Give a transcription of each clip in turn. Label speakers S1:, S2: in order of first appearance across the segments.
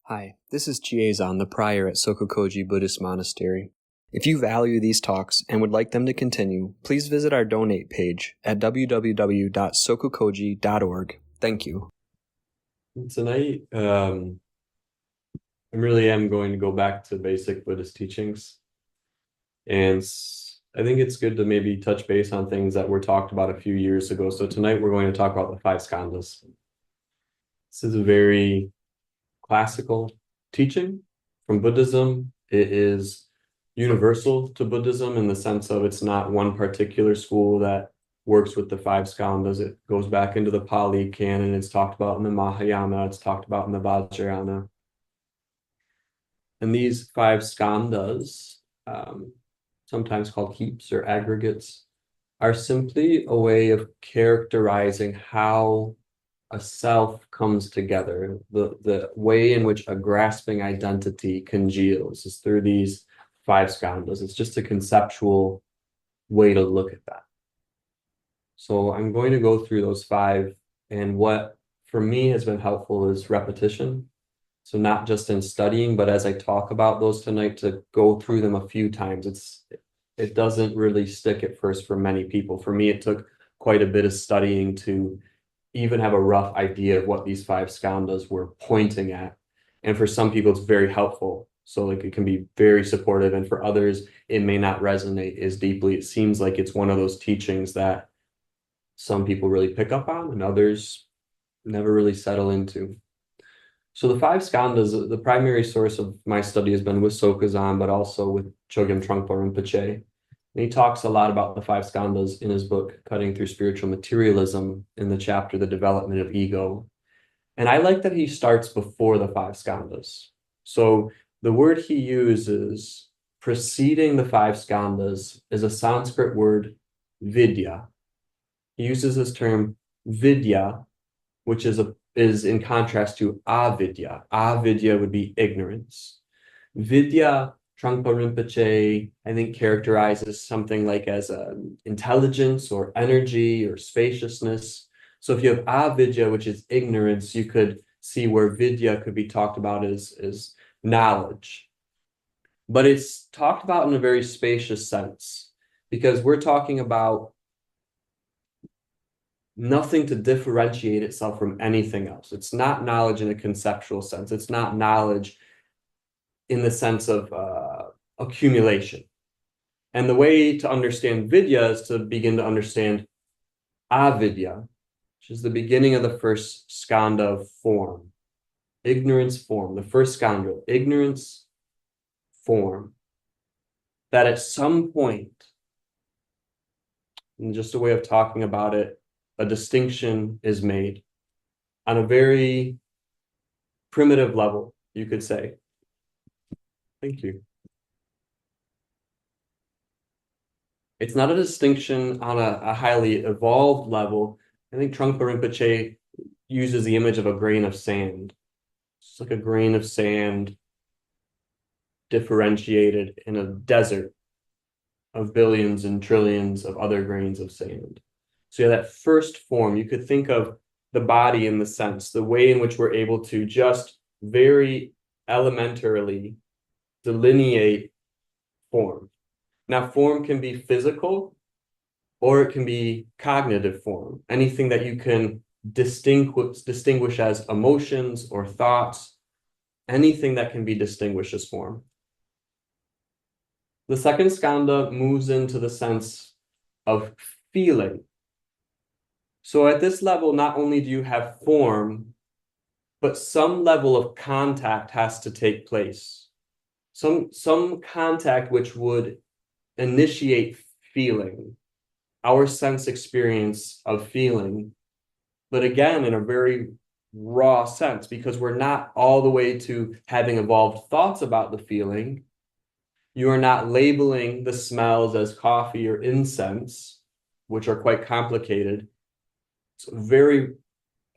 S1: Hi, this is Chiezan, the prior at SokukoJi Buddhist Monastery. If you value these talks and would like them to continue, please visit our donate page at www.sokukoji.org. Thank you.
S2: Tonight, I really am going to go back to basic Buddhist teachings. And I think it's good to maybe touch base on things that were talked about a few years ago. So tonight we're going to talk about the five skandhas. This is a very classical teaching from Buddhism. It is universal to Buddhism in the sense of it's not one particular school that works with the five skandhas. It goes back into the Pali canon. It's talked about in the Mahayana. It's talked about in the Vajrayana. And these five skandhas, sometimes called heaps or aggregates, are simply a way of characterizing how a self comes together. The way in which a grasping identity congeals is through these five skandhas. It's just a conceptual way to look at that. So I'm going to go through those five, and what for me has been helpful is repetition. So not just in studying, but as I talk about those tonight, to go through them a few times. It doesn't really stick at first for many people. For me, it took quite a bit of studying to even have a rough idea of what these five skandhas were pointing at. And for some people, it's very helpful. So like it can be very supportive. And for others, it may not resonate as deeply. It seems like it's one of those teachings that some people really pick up on and others never really settle into. So the five skandhas, the primary source of my study has been with Sokuzan, but also with Chogyam Trungpa Rinpoche. And he talks a lot about the five skandhas in his book, Cutting Through Spiritual Materialism, in the chapter, The Development of Ego. And I like that he starts before the five skandhas. So the word he uses preceding the five skandhas is a Sanskrit word, vidya. He uses this term vidya, which is in contrast to avidya. Avidya would be ignorance. Vidya, Trungpa Rinpoche, I think, characterizes something like as intelligence or energy or spaciousness. So if you have avidya, which is ignorance, you could see where vidya could be talked about as knowledge. But it's talked about in a very spacious sense, because we're talking about nothing to differentiate itself from anything else. It's not knowledge in a conceptual sense. It's not knowledge in the sense of accumulation. And the way to understand vidya is to begin to understand avidya, which is the beginning of the first skandha of form. Ignorance, form. The first skandha, ignorance, form. That at some point, in just a way of talking about it, a distinction is made on a very primitive level, you could say. Thank you. It's not a distinction on a highly evolved level. I think Trungpa Rinpoche uses the image of a grain of sand. It's like a grain of sand differentiated in a desert of billions and trillions of other grains of sand. So yeah, that first form, you could think of the body in the sense, the way in which we're able to just very elementarily delineate form. Now, form can be physical or it can be cognitive form, anything that you can distinguish as emotions or thoughts, anything that can be distinguished as form. The second skandha moves into the sense of feeling. So at this level, not only do you have form, but some level of contact has to take place. Some contact which would initiate feeling, our sense experience of feeling, but again, in a very raw sense, because we're not all the way to having evolved thoughts about the feeling. You are not labeling the smells as coffee or incense, which are quite complicated. It's very,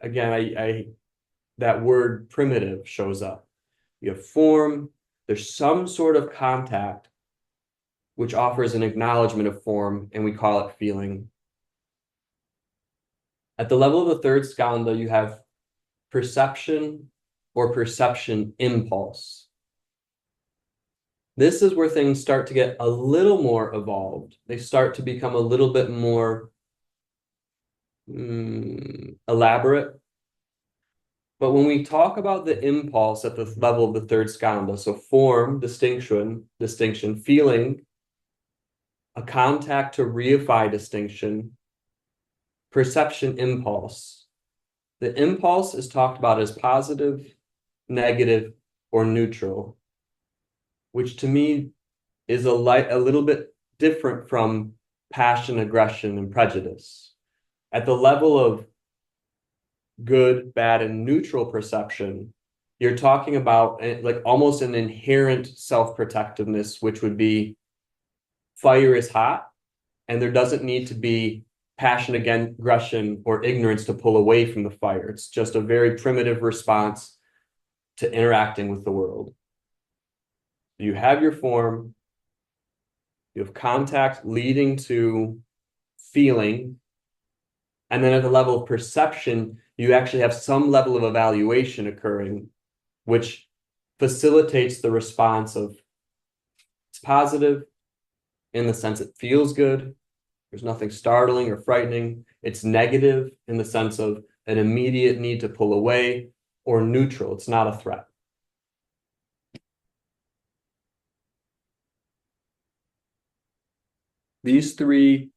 S2: again, that word primitive shows up. You have form, there's some sort of contact which offers an acknowledgement of form, and we call it feeling. At the level of the third skandha, you have perception or perception impulse. This is where things start to get a little more evolved. They start to become a little bit more elaborate. But when we talk about the impulse at the level of the third skandha, so form, distinction, feeling, a contact to reify distinction, perception, impulse. The impulse is talked about as positive, negative, or neutral, which to me is a little bit different from passion, aggression, and prejudice. At the level of good, bad, and neutral perception, you're talking about like almost an inherent self-protectiveness, which would be fire is hot, and there doesn't need to be passion, aggression, or ignorance to pull away from the fire. It's just a very primitive response to interacting with the world. You have your form, you have contact leading to feeling, and then at the level of perception, you actually have some level of evaluation occurring, which facilitates the response of it's positive in the sense it feels good. There's nothing startling or frightening. It's negative in the sense of an immediate need to pull away, or neutral. It's not a threat. These three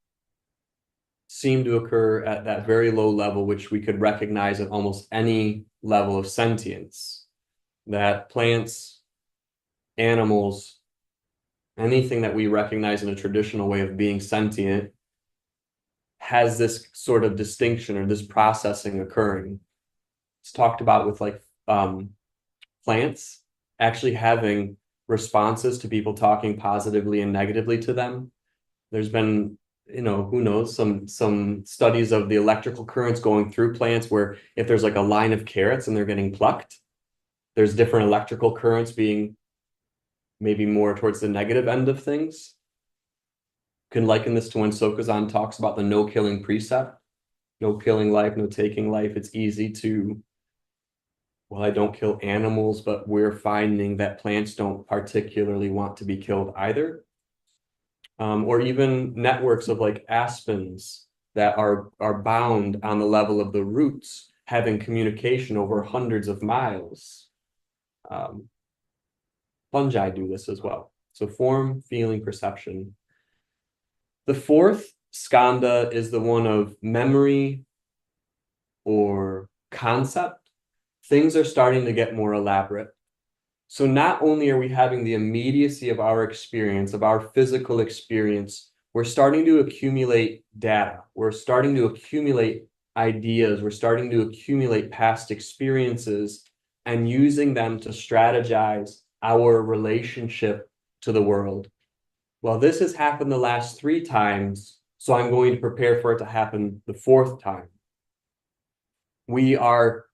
S2: seem to occur at that very low level, which we could recognize at almost any level of sentience, that plants, animals, anything that we recognize in a traditional way of being sentient has this sort of distinction or this processing occurring. It's talked about with like plants actually having responses to people talking positively and negatively to them. There's been, who knows, some studies of the electrical currents going through plants where if there's like a line of carrots and they're getting plucked, there's different electrical currents being maybe more towards the negative end of things. Can liken this to when Chiezan talks about the no-killing precept. No killing life, no taking life. It's easy to, well, I don't kill animals, but we're finding that plants don't particularly want to be killed either. Or even networks of like aspens that are bound on the level of the roots, having communication over hundreds of miles. Fungi do this as well. So form, feeling, perception. The fourth skandha is the one of memory or concept. Things are starting to get more elaborate. So not only are we having the immediacy of our experience, of our physical experience, we're starting to accumulate data. We're starting to accumulate ideas. We're starting to accumulate past experiences and using them to strategize our relationship to the world. Well, this has happened the last 3 times, so I'm going to prepare for it to happen the 4th time. We are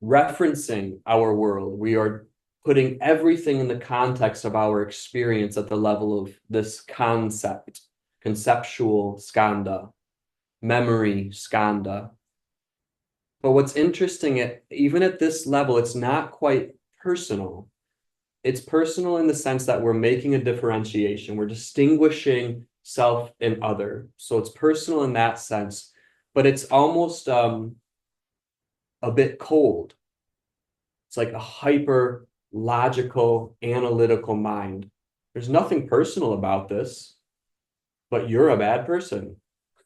S2: referencing our world. We are putting everything in the context of our experience at the level of this concept, conceptual skandha, memory skandha. But what's interesting, even at this level, it's not quite personal. It's personal in the sense that we're making a differentiation. We're distinguishing self and other. So it's personal in that sense, but it's almost a bit cold. It's like a hyper logical, analytical mind. There's nothing personal about this, but you're a bad person,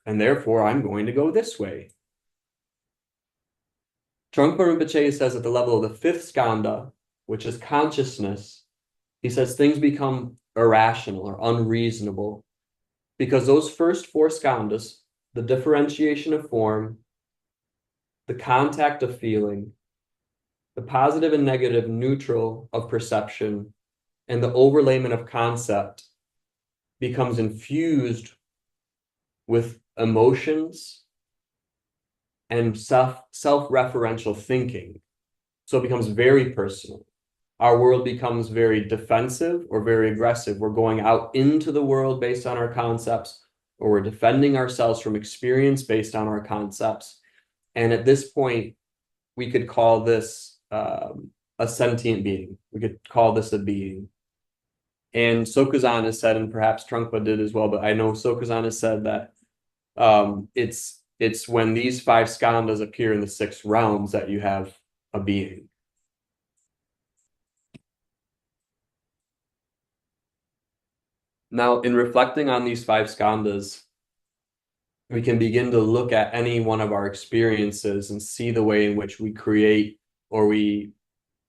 S2: and therefore I'm going to go this way. Trungpa Rinpoche says at the level of the 5th skandha, which is consciousness, he says things become irrational or unreasonable because those first 4 skandhas, the differentiation of form, the contact of feeling, the positive and negative neutral of perception, and the overlayment of concept becomes infused with emotions and self-referential thinking. So it becomes very personal. Our world becomes very defensive or very aggressive. We're going out into the world based on our concepts, or we're defending ourselves from experience based on our concepts. And at this point, we could call this a sentient being. We could call this a being. And Sokuzan has said, and perhaps Trungpa did as well, but I know Sokuzan has said that it's when these 5 skandhas appear in the 6 realms that you have a being. Now, in reflecting on these 5 skandhas, we can begin to look at any one of our experiences and see the way in which we create or we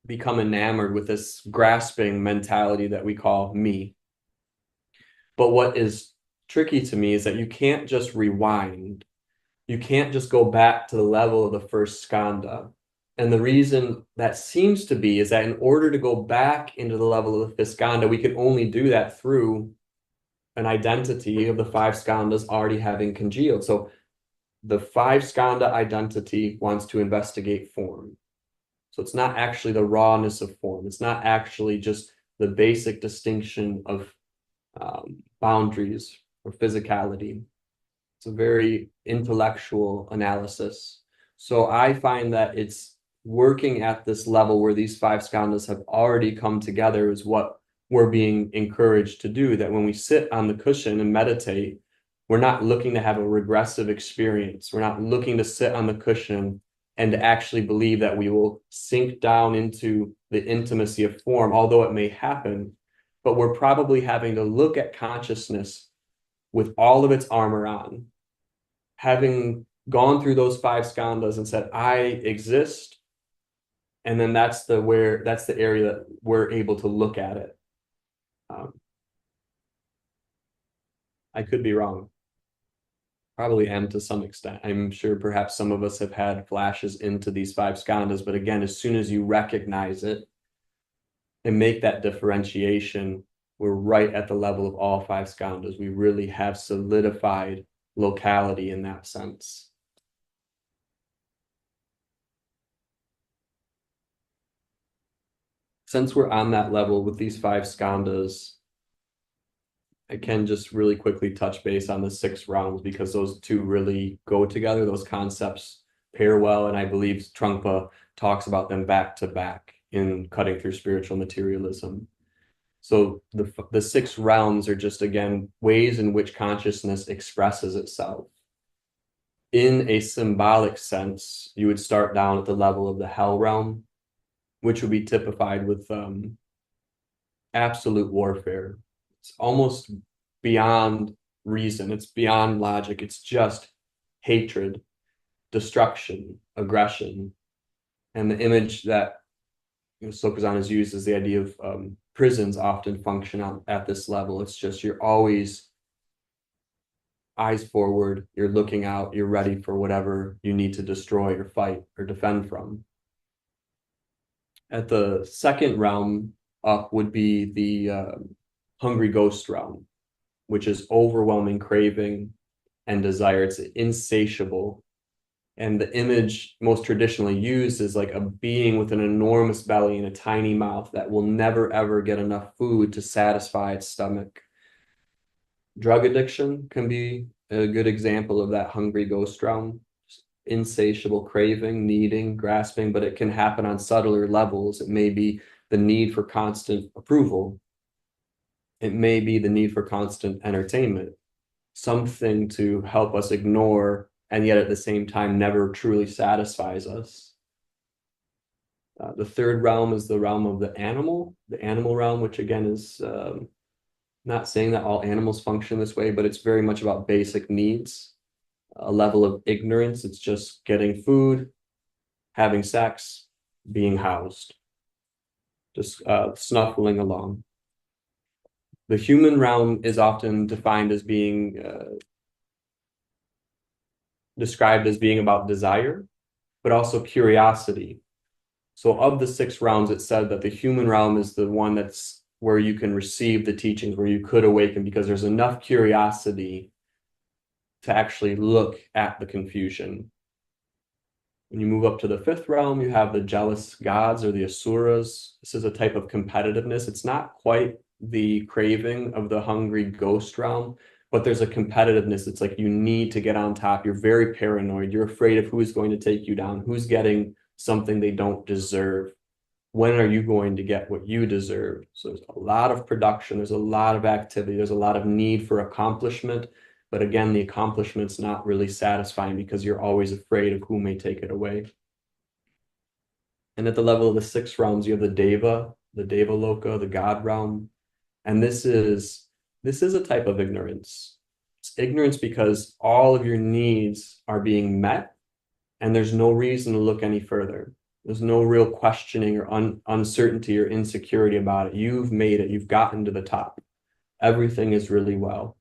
S2: become enamored with this grasping mentality that we call me. But what is tricky to me is that you can't just rewind. You can't just go back to the level of the first skandha. And the reason that seems to be is that in order to go back into the level of the 5th skandha, we can only do that through an identity of the 5 skandhas already having congealed. So the 5 skandha identity wants to investigate form. So it's not actually the rawness of form. It's not actually just the basic distinction of boundaries or physicality. It's a very intellectual analysis. So I find that it's working at this level where these 5 skandhas have already come together is what we're being encouraged to do, that when we sit on the cushion and meditate, we're not looking to have a regressive experience. We're not looking to sit on the cushion and to actually believe that we will sink down into the intimacy of form, although it may happen, but we're probably having to look at consciousness with all of its armor on, having gone through those 5 skandhas and said, I exist. And then that's the area that we're able to look at it. I could be wrong. Probably am to some extent. I'm sure perhaps some of us have had flashes into these 5 skandhas, but again, as soon as you recognize it and make that differentiation, we're right at the level of all 5 skandhas. We really have solidified locality in that sense. Since we're on that level with these 5 skandhas, I can just really quickly touch base on the 6 realms because those 2 really go together. Those concepts pair well, and I believe Trungpa talks about them back to back in Cutting Through Spiritual Materialism. So the 6 realms are just, again, ways in which consciousness expresses itself. In a symbolic sense, you would start down at the level of the hell realm, which would be typified with absolute warfare. It's almost beyond reason. It's beyond logic. It's just hatred, destruction, aggression. And the image that Sokuzan has used is the idea of prisons often function at this level. It's just you're always eyes forward, you're looking out, you're ready for whatever you need to destroy or fight or defend from. At the 2nd realm up would be the hungry ghost realm, which is overwhelming craving and desire. It's insatiable. And the image most traditionally used is like a being with an enormous belly and a tiny mouth that will never, ever get enough food to satisfy its stomach. Drug addiction can be a good example of that hungry ghost realm. Insatiable craving, needing, grasping, but it can happen on subtler levels. It may be the need for constant approval. It may be the need for constant entertainment, something to help us ignore, and yet at the same time never truly satisfies us. The 3rd realm is the realm of the animal realm, which again is not saying that all animals function this way, but it's very much about basic needs, a level of ignorance. It's just getting food, having sex, being housed, just snuffling along. The human realm is often defined as being described as being about desire, but also curiosity. So of the 6 realms, it said that the human realm is the one that's where you can receive the teachings, where you could awaken, because there's enough curiosity to actually look at the confusion. When you move up to the 5th realm, you have the jealous gods or the asuras. This is a type of competitiveness. It's not quite the craving of the hungry ghost realm, but there's a competitiveness. It's like you need to get on top. You're very paranoid. You're afraid of who's going to take you down, who's getting something they don't deserve. When are you going to get what you deserve? So there's a lot of production, there's a lot of activity, there's a lot of need for accomplishment. But again, the accomplishment's not really satisfying because you're always afraid of who may take it away. And at the level of the 6 realms, you have the Deva Loka, the God realm. And this is a type of ignorance. It's ignorance because all of your needs are being met, and there's no reason to look any further. There's no real questioning or uncertainty or insecurity about it. You've made it. You've gotten to the top. Everything is really well.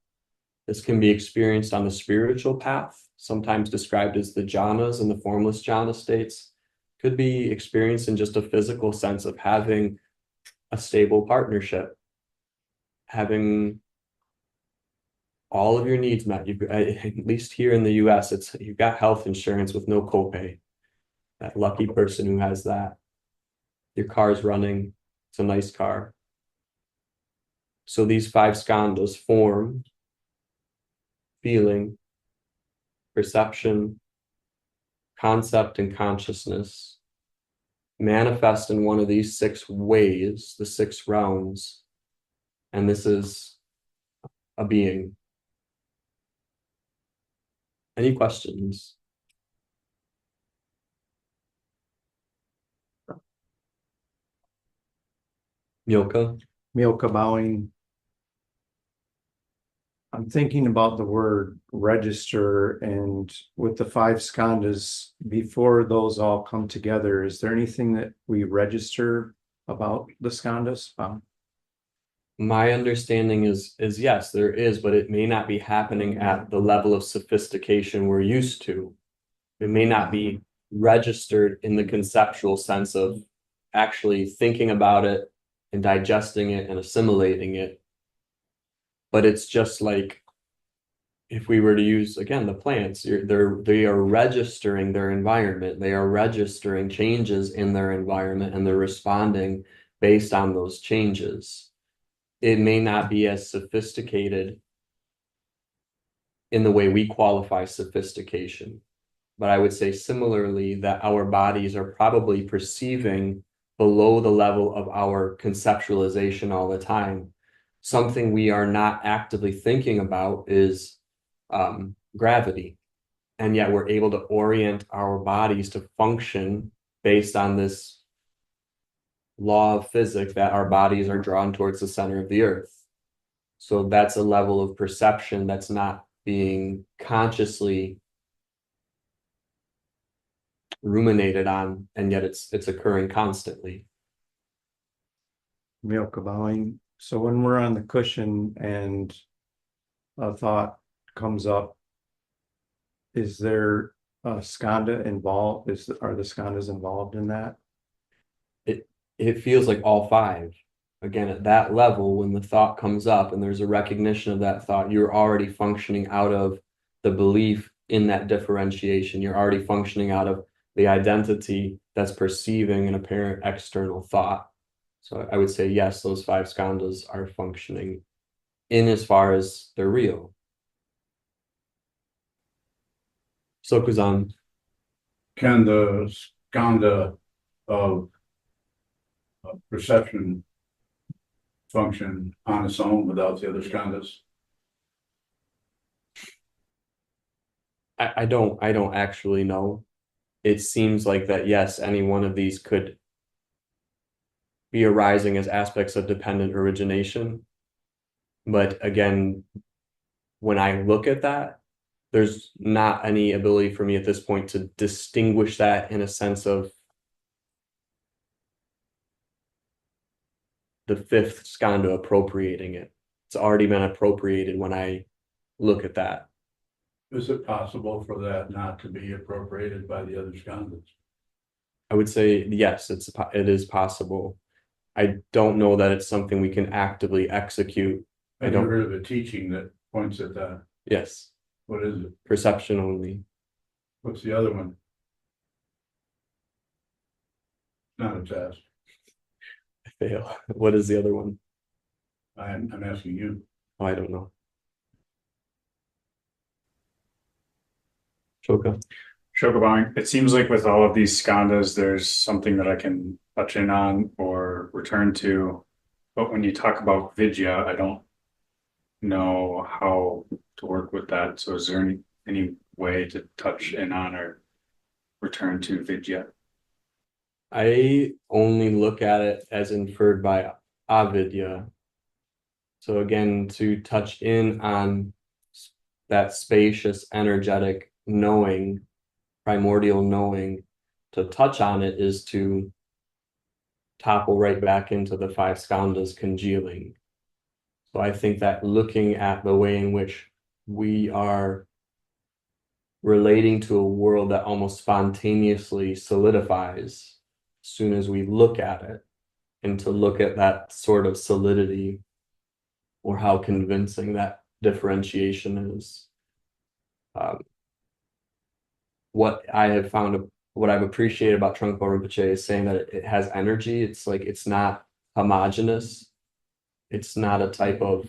S2: This can be experienced on the spiritual path, sometimes described as the jhanas and the formless jhana states. Could be experienced in just a physical sense of having a stable partnership, having all of your needs met. At least here in the US, you've got health insurance with no copay. That lucky person who has that. Your car's running. It's a nice car. So these 5 skandhas: form, feeling, perception, concept, and consciousness, manifest in one of these 6 ways, the 6 realms. And this is a being. Any questions? Milka?
S3: Milka bowing. I'm thinking about the word register, and with the 5 skandhas, before those all come together, is there anything that we register about the skandhas?
S2: My understanding is yes, there is, but it may not be happening at the level of sophistication we're used to. It may not be registered in the conceptual sense of actually thinking about it and digesting it and assimilating it. But it's just like if we were to use, again, the plants, they are registering their environment. They are registering changes in their environment, and they're responding based on those changes. It may not be as sophisticated in the way we qualify sophistication, but I would say similarly that our bodies are probably perceiving below the level of our conceptualization all the time. Something we are not actively thinking about is gravity. And yet we're able to orient our bodies to function based on this law of physics that our bodies are drawn towards the center of the earth. So that's a level of perception that's not being consciously ruminated on, and yet it's occurring constantly.
S3: Milka bowing. So when we're on the cushion and a thought comes up, is there a skandha involved? Are the skandhas involved in that?
S2: It feels like all 5. Again, at that level, when the thought comes up and there's a recognition of that thought, you're already functioning out of the belief in that differentiation. You're already functioning out of the identity that's perceiving an apparent external thought. So I would say, yes, those 5 skandhas are functioning in as far as they're real. Sokuzan.
S4: Can the skandha of perception function on its own without the other skandhas?
S2: I don't actually know. It seems like that, yes, any one of these could be arising as aspects of dependent origination. But again, when I look at that, there's not any ability for me at this point to distinguish that in a sense of the 5th skandha appropriating it. It's already been appropriated when I look at that.
S4: Is it possible for that not to be appropriated by the other skandhas?
S2: I would say yes, it is possible. I don't know that it's something we can actively execute.
S4: I've never heard of a teaching that points at that.
S2: Yes.
S4: What is it?
S2: Perception only.
S4: What's the other one? Not a test.
S2: I fail. What is the other one?
S4: I'm asking you.
S2: Oh, I don't know. Shoka.
S5: Shokubang, it seems like with all of these skandhas, there's something that I can touch in on or return to. But when you talk about vidya, I don't know how to work with that. So is there any way to touch in on or return to vidya?
S2: I only look at it as inferred by avidya. So again, to touch in on that spacious, energetic knowing, primordial knowing, to touch on it is to topple right back into the five skandhas congealing. So I think that looking at the way in which we are relating to a world that almost spontaneously solidifies as soon as we look at it, and to look at that sort of solidity or how convincing that differentiation is. What I have found, what I've appreciated about Trungpa Rinpoche is saying that it has energy. It's like, it's not homogeneous. It's not a type of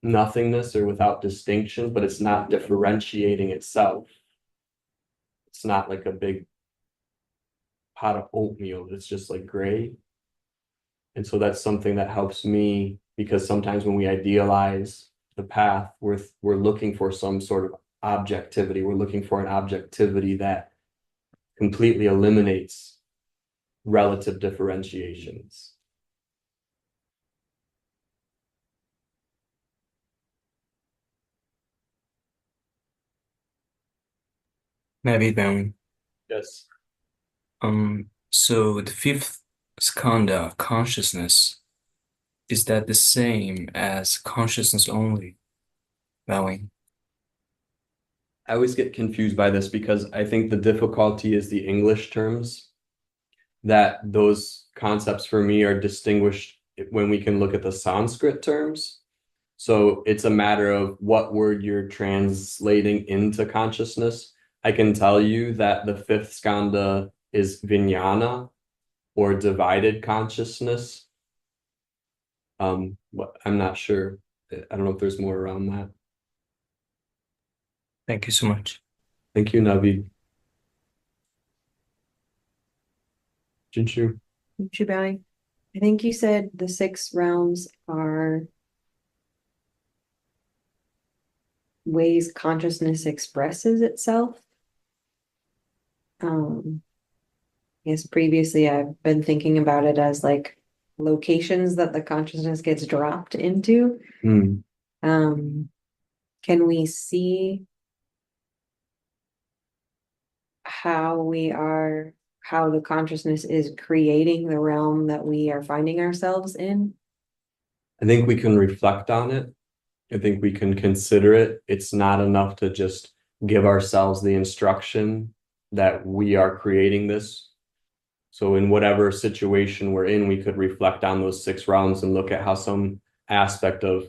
S2: nothingness or without distinction, but it's not differentiating itself. It's not like a big pot of oatmeal. It's just like gray. And so that's something that helps me, because sometimes when we idealize the path, we're looking for some sort of objectivity. We're looking for an objectivity that completely eliminates relative differentiations.
S6: Maybe then,
S2: Yes.
S6: so the fifth skandha, consciousness, is that the same as consciousness only? Bowing.
S2: I always get confused by this because I think the difficulty is the English terms, that those concepts for me are distinguished when we can look at the Sanskrit terms. So it's a matter of what word you're translating into consciousness. I can tell you that the fifth skandha is vijnana, or divided consciousness. I'm not sure. I don't know if there's more around that.
S6: Thank you so much.
S2: Thank you, Navi. Jinshu.
S7: Chubai, I think you said the 6 realms are ways consciousness expresses itself. Yes, previously I've been thinking about it as like locations that the consciousness gets dropped into. Can we see how the consciousness is creating the realm that we are finding ourselves in?
S2: I think we can reflect on it. I think we can consider it. It's not enough to just give ourselves the instruction that we are creating this. So in whatever situation we're in, we could reflect on those 6 realms and look at how some aspect of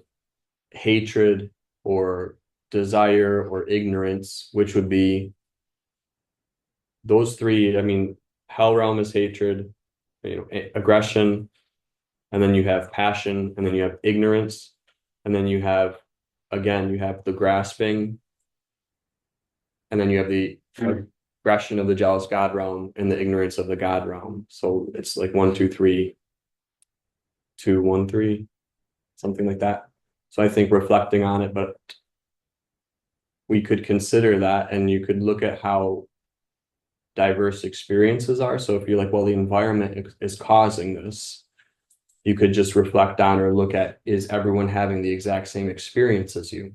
S2: hatred or desire or ignorance, which would be those 3. I mean, hell realm is hatred, aggression, and then you have passion, and then you have ignorance, and then you have, again, you have the grasping, and then you have the aggression of the jealous God realm and the ignorance of the God realm. So it's like 1, 2, 3, 2, 1, 3, something like that. So I think reflecting on it, but we could consider that, and you could look at how diverse experiences are. So if you're like, well, the environment is causing this, you could just reflect on or look at, is everyone having the exact same experience as you?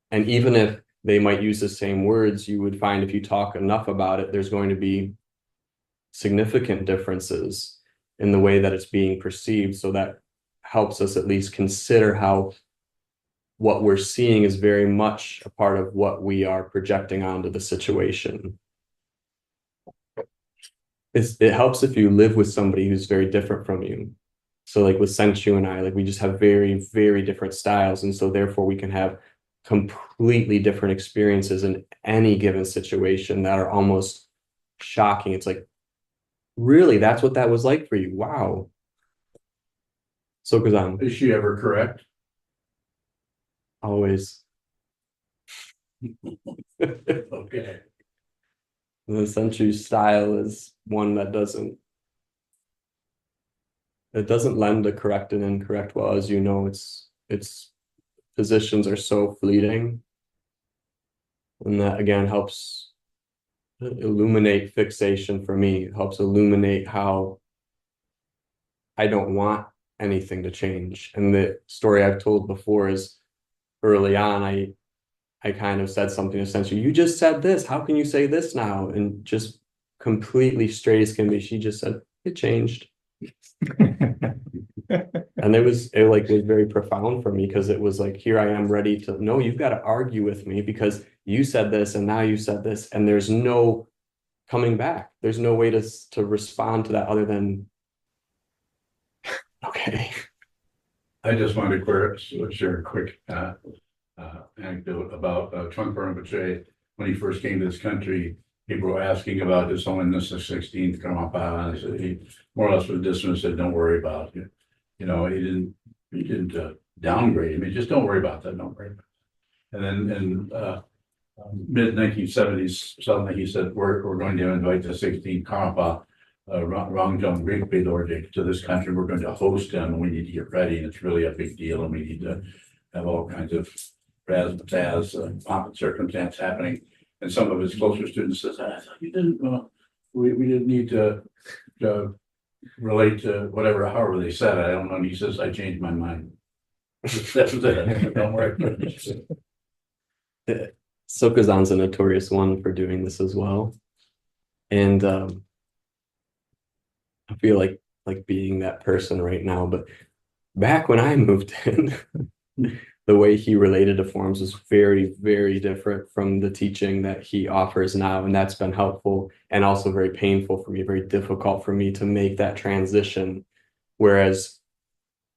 S2: And even if they might use the same words, you would find if you talk enough about it, there's going to be significant differences in the way that it's being perceived. So that helps us at least consider how what we're seeing is very much a part of what we are projecting onto the situation. It helps if you live with somebody who's very different from you. So like with Senchu and I, like we just have very, very different styles. And so therefore we can have completely different experiences in any given situation that are almost shocking. It's like, really, that's what that was like for you? Wow. SokukoJi.
S4: Is she ever correct?
S2: Always.
S4: Okay.
S2: The century style is one that doesn't lend to correct and incorrect well. As you know, its positions are so fleeting, and that again helps illuminate fixation for me. It helps illuminate how I don't want anything to change. And the story I've told before is early on, I kind of said something essentially, you just said this, how can you say this now? And just completely straight as can be, she just said, it changed. And it was very profound for me, because it was like, here I am ready to, no, you've got to argue with me because you said this and now you said this, and there's no coming back. There's no way to respond to that other than, okay.
S4: I just wanted to share a quick anecdote about SokukoJi. When he first came to this country, people were asking about His Holiness the 16th Karmapa, and he more or less was dismissed, said, "Don't worry about it." You know, he didn't downgrade him. He just, don't worry about that. Don't worry about it. And then in mid 1970s, suddenly he said, "We're going to invite the 16th Karmapa, Rangjung Greek Lord to this country. We're going to host him, and we need to get ready. And it's really a big deal, and we need to have all kinds of razzmatazz, pomp and circumstance happening." And some of his closer students says, "I thought you didn't. We didn't need to relate to whatever, however they said it. I don't know." And he says, "I changed my mind." That was it. Don't worry.
S2: Sokuzan's a notorious one for doing this as well. And I feel like being that person right now, but back when I moved in, the way he related to forms was very, very different from the teaching that he offers now. And that's been helpful and also very painful for me, very difficult for me to make that transition. Whereas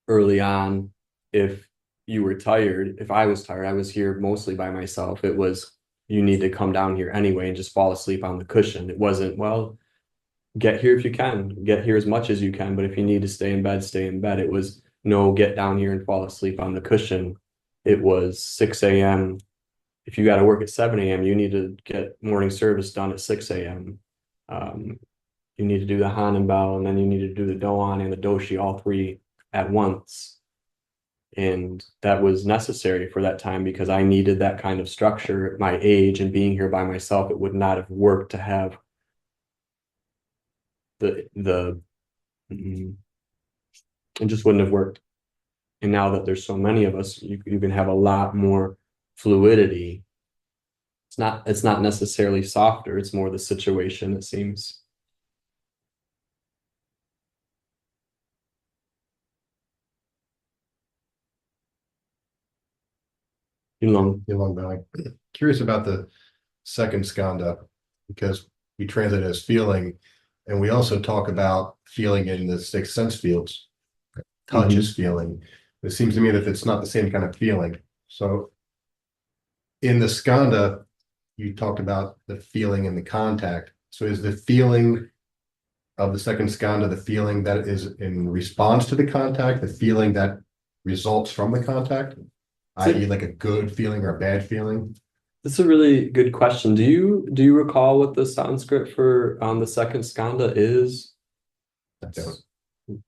S2: early on, if you were tired, if I was tired, I was here mostly by myself. It was, you need to come down here anyway and just fall asleep on the cushion. It wasn't, well, get here if you can, get here as much as you can, but if you need to stay in bed, stay in bed. It was, no, get down here and fall asleep on the cushion. It was 6 a.m. If you got to work at 7 a.m., you need to get morning service done at 6 a.m. You need to do the Han and Bell, and then you need to do the Doan and the Doshi, all three at once. And that was necessary for that time because I needed that kind of structure at my age, and being here by myself, it would not have worked to have it just wouldn't have worked. And now that there's so many of us, you can have a lot more fluidity. It's not necessarily softer, it's more the situation, it seems.
S8: Yulong Valley. Curious about the second skandha, because we translate it as feeling, and we also talk about feeling in the six sense fields. Touch is feeling. It seems to me that it's not the same kind of feeling. So in the skandha, you talked about the feeling and the contact. So is the feeling of the second skandha the feeling that is in response to the contact, the feeling that results from the contact, i.e. like a good feeling or a bad feeling?
S2: That's a really good question. Do you recall what the Sanskrit for the second skandha is?
S8: That's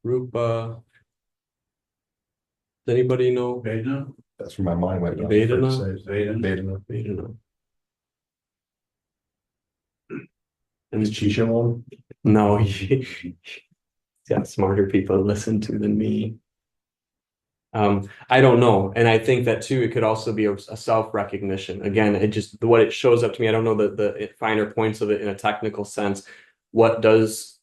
S2: Rupa. Does anybody know?
S4: Vedana?
S8: that's where my mind went.
S2: Vedana?
S4: Vedana?
S2: Vedana.
S8: And is Chiezan one?
S2: No, he's got smarter people to listen to than me. I don't know. And I think that too, it could also be a self-recognition. Again, it just, what it shows up to me, I don't know the finer points of it in a technical sense. What does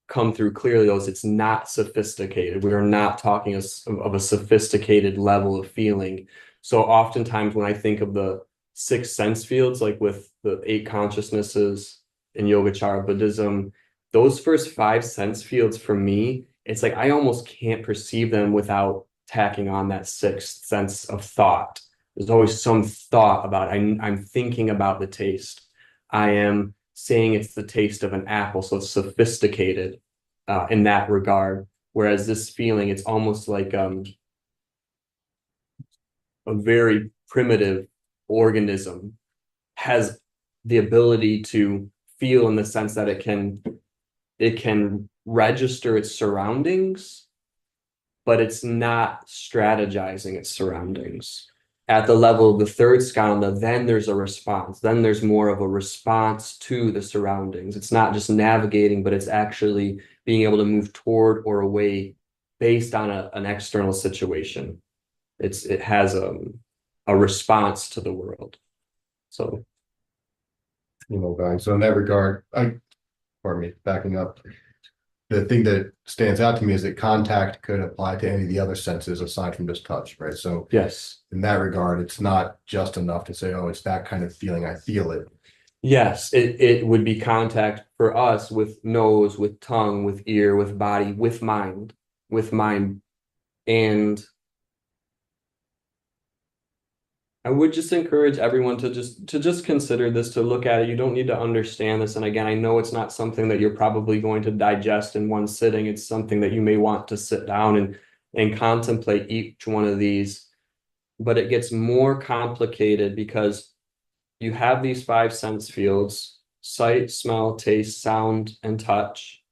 S2: come through clearly though is it's not sophisticated. We are not talking of a sophisticated level of feeling. So oftentimes when I think of the six sense fields, like with the 8 consciousnesses in Yogacara Buddhism, those first 5 sense fields for me, it's like I almost can't perceive them without tacking on that 6th sense of thought. There's always some thought about it. I'm thinking about the taste. I am saying it's the taste of an apple, so it's sophisticated in that regard. Whereas this feeling, it's almost like a very primitive organism has the ability to feel in the sense that it can register its surroundings, but it's not strategizing its surroundings. At the level of the third skandha, then there's a response. Then there's more of a response to the surroundings. It's not just navigating, but it's actually being able to move toward or away based on an external situation. It has a response to the world. So,
S8: guys. So in that regard, pardon me, backing up. The thing that stands out to me is that contact could apply to any of the other senses aside from just touch, right? So
S2: yes.
S8: in that regard, it's not just enough to say, oh, it's that kind of feeling. I feel it.
S2: Yes, it would be contact for us with nose, with tongue, with ear, with body, with mind. And I would just encourage everyone to just consider this, to look at it. You don't need to understand this. And again, I know it's not something that you're probably going to digest in one sitting. It's something that you may want to sit down and contemplate each one of these. But it gets more complicated because you have these 5 sense fields: sight, smell, taste, sound, and touch.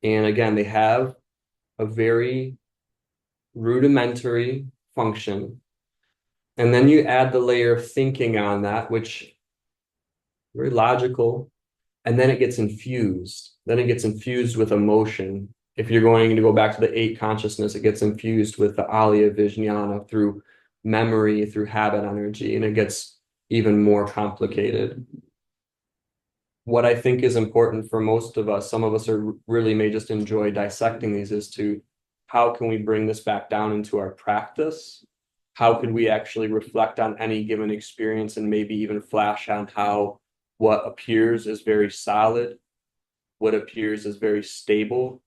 S2: And again, they have a very rudimentary function. And then you add the layer of thinking on that, which very logical. And then it gets infused. Then it gets infused with emotion. If you're going to go back to the 8 consciousness, it gets infused with the Alaya Vijnana through memory, through habit energy, and it gets even more complicated. What I think is important for most of us, some of us are really may just enjoy dissecting these, is to how can we bring this back down into our practice? How could we actually reflect on any given experience and maybe even flash on how what appears as very solid, what appears as very stable,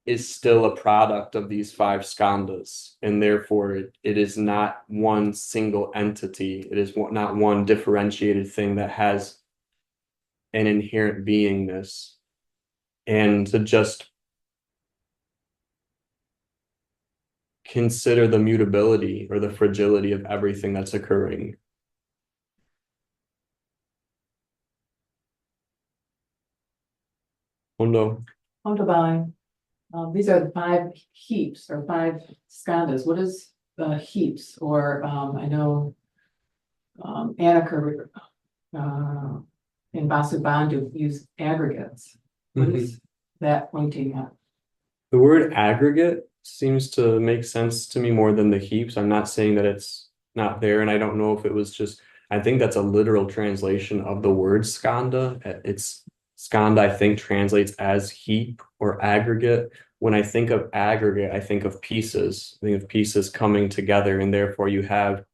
S2: is still a product of these 5 skandhas, and therefore it is not one single entity. It is not one differentiated thing that has an inherent beingness. And to just consider the mutability or the fragility of everything that's occurring. Oh no.
S9: These are the 5 heaps or 5 skandhas. What is heaps? Or I know Annika in Vasubandhu use aggregates. What is that pointing at?
S2: The word aggregate seems to make sense to me more than the heaps. I'm not saying that it's not there, and I don't know if it was just, I think that's a literal translation of the word skandha. It's skandha, I think, translates as heap or aggregate. When I think of aggregate, I think of pieces. I think of pieces coming together, and therefore you have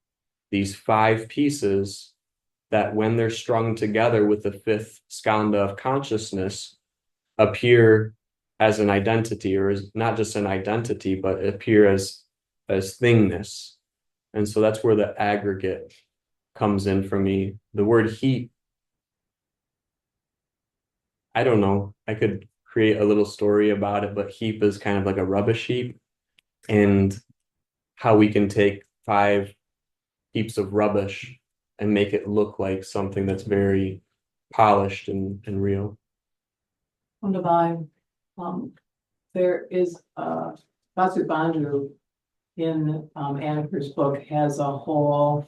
S2: these 5 pieces that, when they're strung together with the 5th skandha of consciousness, appear as an identity, or as not just an identity, but appear as thingness. And so that's where the aggregate comes in for me. The word heap, I don't know, I could create a little story about it, but heap is kind of like a rubbish heap, and how we can take 5 heaps of rubbish and make it look like something that's very polished and real.
S9: There is Vasubandhu in Annika's book has a whole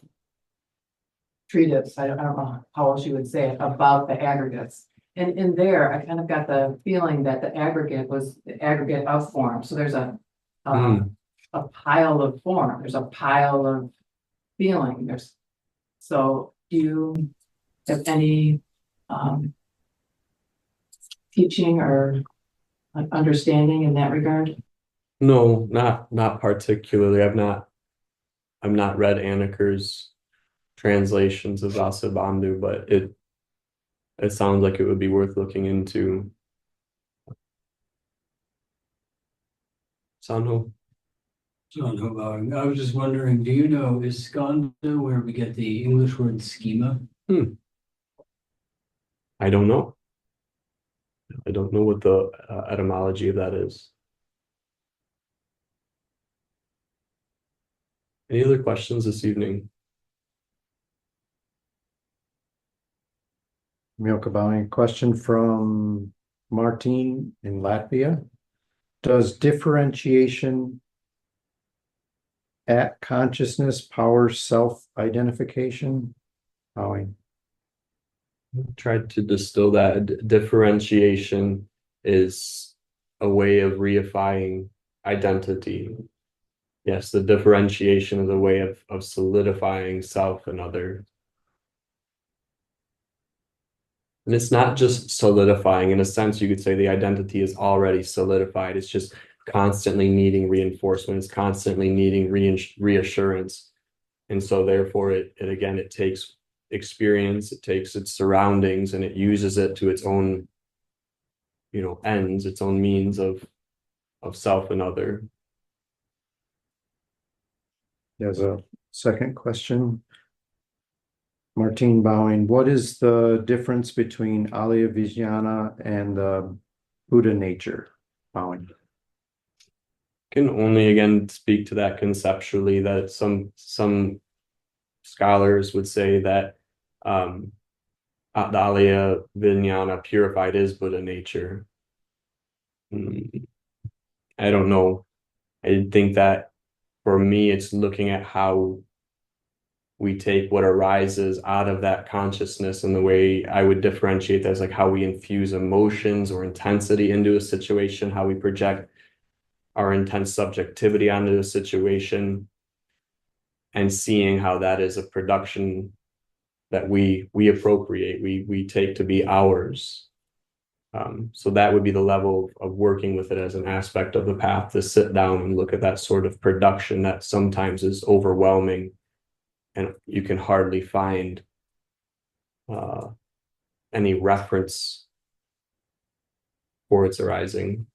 S9: treatise, I don't know how else you would say it, about the aggregates. And in there, I kind of got the feeling that the aggregate was the aggregate of form. So there's a pile of form, there's a pile of feeling. So do you have any teaching or understanding in that regard?
S2: No, not particularly. I've not read Annika's translations of Vasubandhu, but it sounds like it would be worth looking into. Sanho?
S10: I was just wondering, do you know, is skandha where we get the English word schema?
S2: I don't know. I don't know what the etymology of that is. Any other questions this evening?
S3: Milka bowing. Question from Martin in Latvia. Does differentiation at consciousness power self-identification? Bowing.
S2: Tried to distill that. Differentiation is a way of reifying identity. Yes, the differentiation is a way of solidifying self and other. And it's not just solidifying. In a sense, you could say the identity is already solidified. It's just constantly needing reinforcement. It's constantly needing reassurance. And so therefore it takes experience, it takes its surroundings, and it uses it to its own, ends, its own means of self and other.
S3: There's a second question. Martine bowing. What is the difference between Alaya Vijnana and the Buddha nature? Bowing.
S2: Can only again speak to that conceptually, that some scholars would say that the Alaya Vijnana purified is Buddha nature. I don't know. I think that for me, it's looking at how we take what arises out of that consciousness, and the way I would differentiate that is like how we infuse emotions or intensity into a situation, how we project our intense subjectivity onto a situation, and seeing how that is a production that we appropriate, we take to be ours. So that would be the level of working with it as an aspect of the path, to sit down and look at that sort of production that sometimes is overwhelming, and you can hardly find any reference for its arising.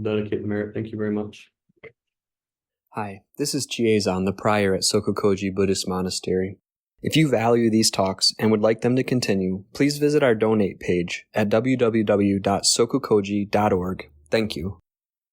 S2: Dedicated merit. Thank you very much.
S1: Hi, this is Chiezan, the prior at SokukoJi Buddhist Monastery. If you value these talks and would like them to continue, please visit our donate page at www.sokukoji.org. Thank you.